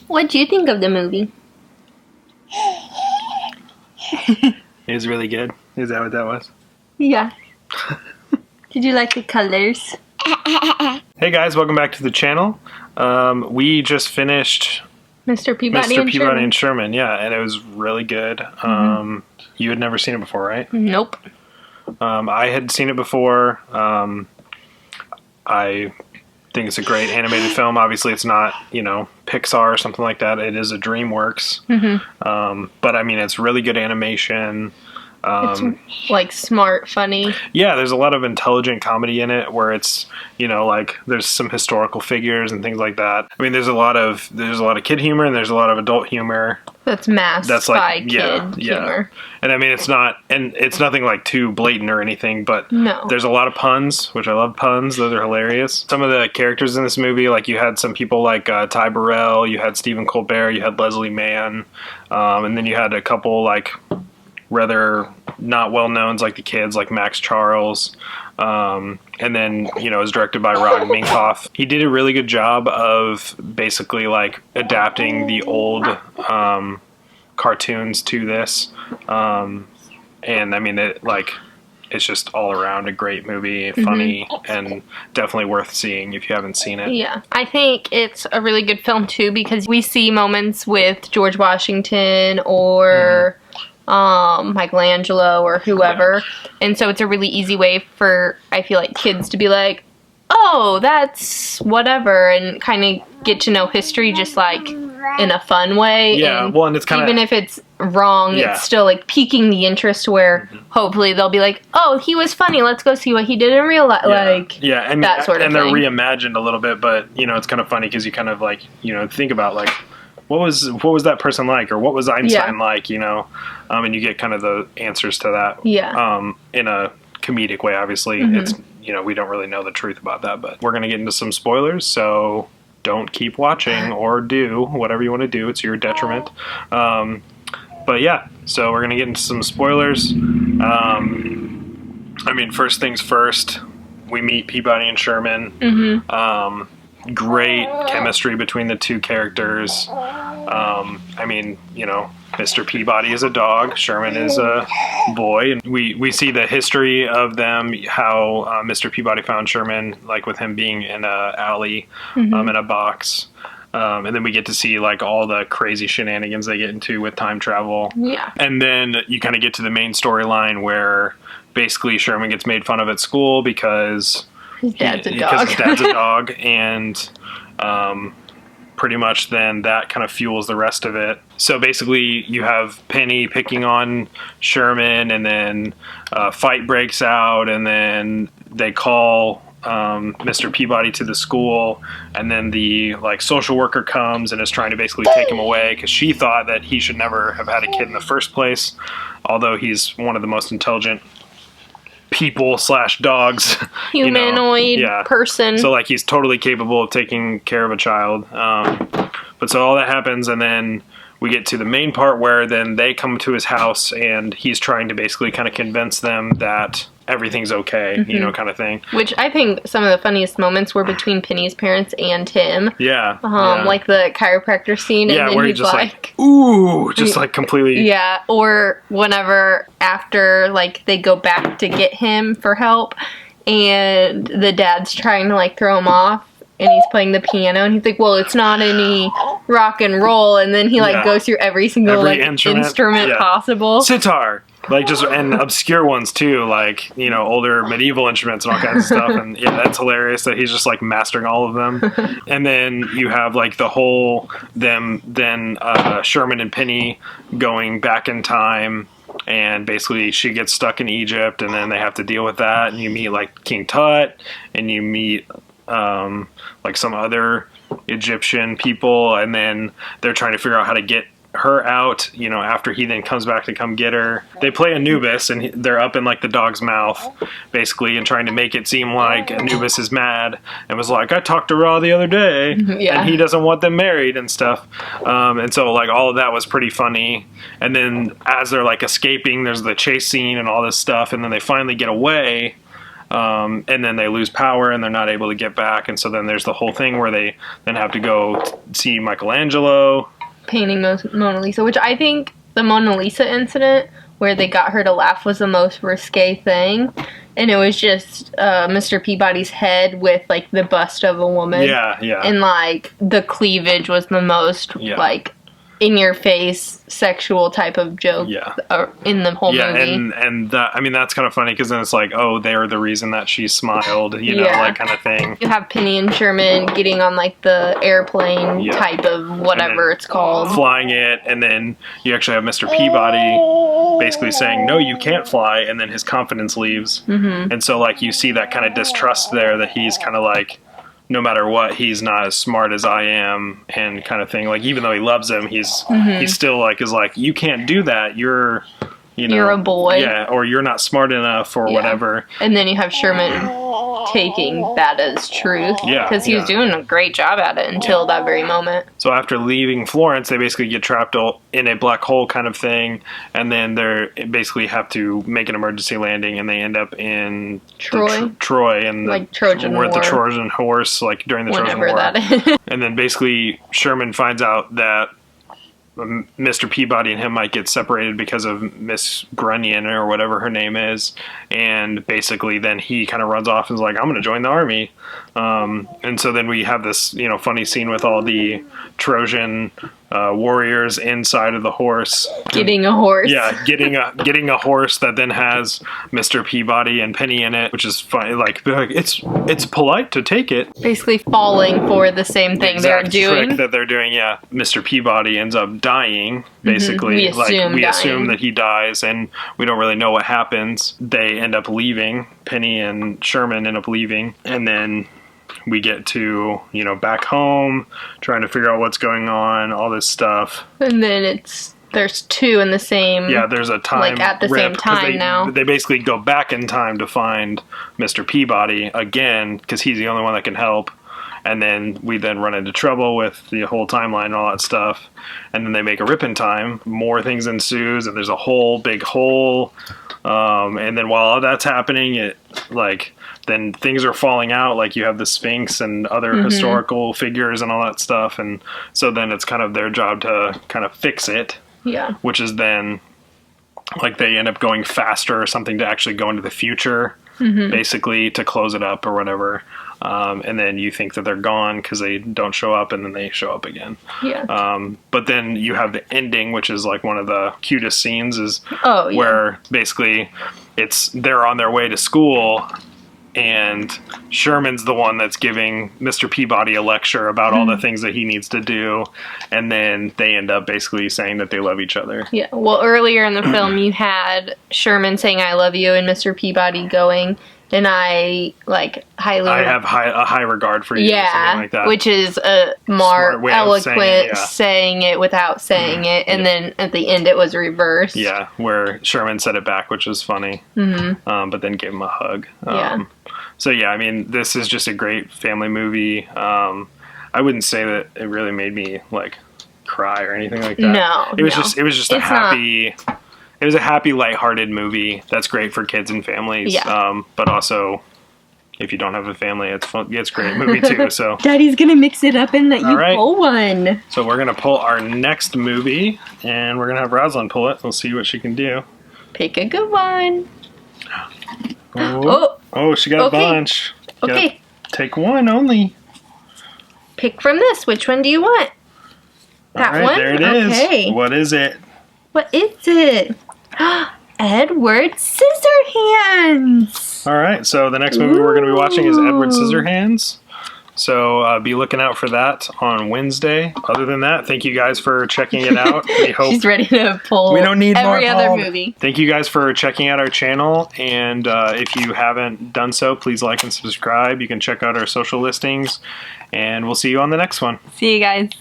What do you think of the movie? It was really good. Is that what that was? Yeah. Did you like the colors? Hey guys, welcome back to the channel. We just finished Mr. Peabody and Sherman. Yeah, and it was really good. You had never seen it before, right? Nope. I had seen it before. I think it's a great animated film. Obviously, it's not, Pixar or something like that. It is a DreamWorks. But I mean, it's really good animation. It's like smart, funny. Yeah, there's a lot of intelligent comedy in it where it's, like there's some historical figures and things like that. I mean, there's a lot of kid humor and there's a lot of adult humor. That's masked by kid humor. And I mean, it's nothing like too blatant or anything, but there's a lot of puns, which I love puns. Those are hilarious. Some of the characters in this movie, like you had some people like Ty Burrell, you had Stephen Colbert, you had Leslie Mann, and then you had a couple like rather not well-knowns like the kids, like Max Charles. And then, it was directed by Rod Minkoff. He did a really good job of basically like adapting the old cartoons to this. And I mean, it's just all around a great movie, funny, and definitely worth seeing if you haven't seen it. Yeah. I think it's a really good film too because we see moments with George Washington or Michelangelo or whoever, and so it's a really easy way for, I feel like, kids to be like, oh, that's whatever, and kind of get to know history just like in a fun way. Yeah, and well, and it's kind of, even if it's wrong, it's still like piquing the interest where hopefully they'll be like, oh, he was funny, let's go see what he did in real life. And that sort of and thing. They're reimagined a little bit, but it's kind of funny because you kind of like think about like what was that person like, or what was Einstein like, and you get kind of the answers to that in a comedic way. Obviously, it's we don't really know the truth about that, but we're gonna get into some spoilers, so don't keep watching or do whatever you want to do. It's your detriment. But yeah, so we're gonna get into some spoilers. I mean, first things first, we meet Peabody and Sherman. Great chemistry between the two characters. I mean, Mr. Peabody is a dog, Sherman is a boy, and we see the history of them, how Mr. Peabody found Sherman, like with him being in a alley, in a box. And then we get to see like all the crazy shenanigans they get into with time travel. Yeah. And then you kind of get to the main storyline where basically Sherman gets made fun of at school because his dad's a dog. Because his dad's a dog, and pretty much then that kind of fuels the rest of it. So basically you have Penny picking on Sherman, and then a fight breaks out, and then they call Mr. Peabody to the school, and then the social worker comes and is trying to basically take him away because she thought that he should never have had a kid in the first place, although he's one of the most intelligent people / dogs, humanoid person. So he's totally capable of taking care of a child. But so all that happens, and then we get to the main part where then they come to his house and he's trying to basically kind of convince them that everything's okay, kind of thing. Which I think some of the funniest moments were between Penny's parents and him. Yeah. Like the chiropractor scene. Yeah, and then where he's just ooh, just completely. Yeah, or whenever after they go back to get him for help, and the dad's trying to throw him off, and he's playing the piano, and he's like, well, it's not any rock and roll, and then he goes through every single instrument possible. Sitar. And obscure ones too, older medieval instruments and all kinds of stuff. And yeah, that's hilarious that he's just mastering all of them. And then you have the whole Sherman and Penny going back in time, and basically she gets stuck in Egypt, and then they have to deal with that. And you meet King Tut, and you meet some other Egyptian people, and then they're trying to figure out how to get her out, after he then comes back to come get her. They play Anubis, and they're up in the dog's mouth, basically, and trying to make it seem like Anubis is mad and was like, I talked to Ra the other day, and he doesn't want them married and stuff. And so all of that was pretty funny. And then as they're escaping, there's the chase scene and all this stuff, and then they finally get away. And then they lose power and they're not able to get back. And so then there's the whole thing where they then have to go see Michelangelo. Painting Mona Lisa, which I think the Mona Lisa incident where they got her to laugh was the most risque thing. And it was just Mr. Peabody's head with, like, the bust of a woman. Yeah, yeah. And, like, the cleavage was the most, like, in-your-face sexual type of joke in the whole movie. And that, I mean, that's kind of funny because then it's like, oh, they're the reason that she smiled, you know, like kind of thing. You have Penny and Sherman getting on, like, the airplane type of whatever it's called. Flying it, and then you actually have Mr. Peabody basically saying, no, you can't fly, and then his confidence leaves. Mm-hmm. And so, like, you see that kind of distrust there that he's kind of like, no matter what, he's not as smart as I am, and kind of thing. Like, even though he loves him, he's still like, is like, you can't do that. You're a boy. Yeah, or you're not smart enough, or whatever. And then you have Sherman taking that as truth. Yeah. Because he was doing a great job at it until that very moment. So after leaving Florence, they basically get trapped in a black hole kind of thing, and then they basically have to make an emergency landing, and they end up in Troy, and like Trojan War. The Trojan horse, like during the Trojan War. That is. And then basically Sherman finds out that Mr. Peabody and him might get separated because of Miss Grunion or whatever her name is, and basically then he kind of runs off and is like, I'm going to join the army. And so then we have this, you know, funny scene with all the Trojan warriors inside of the horse. Getting a horse. Yeah, getting a horse that then has Mr. Peabody and Penny in it, which is funny. Like it's polite to take it. Basically falling for the same thing they're doing. Trick that they're doing, yeah. Mr. Peabody ends up dying, basically. Mm-hmm. We assume that he dies, and we don't really know what happens. They end up leaving. Penny and Sherman end up leaving, and then we get to, you know, back home, trying to figure out what's going on, all this stuff. And then there's two in the same... Yeah, there's a time like at the same time now. They basically go back in time to find Mr. Peabody again, because he's the only one that can help. And then we then run into trouble with the whole timeline and all that stuff. And then they make a rip in time. More things ensues, and there's a whole big hole. And then while all that's happening, then things are falling out. Like you have the Sphinx and other historical figures and all that stuff. And so then it's kind of their job to kind of fix it. Yeah. Which is then, like, they end up going faster or something to actually go into the future, basically, to close it up or whatever. And then you think that they're gone because they don't show up, and then they show up again. Yeah. But then you have the ending, which is like one of the cutest scenes, where basically they're on their way to school, and Sherman's the one that's giving Mr. Peabody a lecture about all the things that he needs to do, and then they end up basically saying that they love each other. Yeah, well, earlier in the film, you had Sherman saying, I love you, and Mr. Peabody going, and I have a high regard for you, or something like that. Which is a more eloquent saying it without saying it, and then at the end it was reversed. Yeah, where Sherman said it back, which was funny, but then gave him a hug. So yeah, I mean, this is just a great family movie. I wouldn't say that it really made me like cry or anything like that. No, it was just a happy. It was a happy, lighthearted movie that's great for kids and families. Yeah. But also, if you don't have a family, it's fun. Yeah, it's a great movie too. So Daddy's gonna mix it up and let you pull one. So we're gonna pull our next movie, and we're gonna have Rosalind pull it. We'll see what she can do. Pick a good one. Oh, she got a bunch. Okay. Take one only. Pick from this. Which one do you want? That one? There it is. Okay. What is it? What is it? Edward Scissorhands. All right, so the next movie we're going to be watching is Edward Scissorhands. So be looking out for that on Wednesday. Other than that, thank you guys for checking it out. We hope she's ready to pull. We don't need every other movie. Thank you guys for checking out our channel, and if you haven't done so, please like and subscribe. You can check out our social listings, and we'll see you on the next one. See you guys.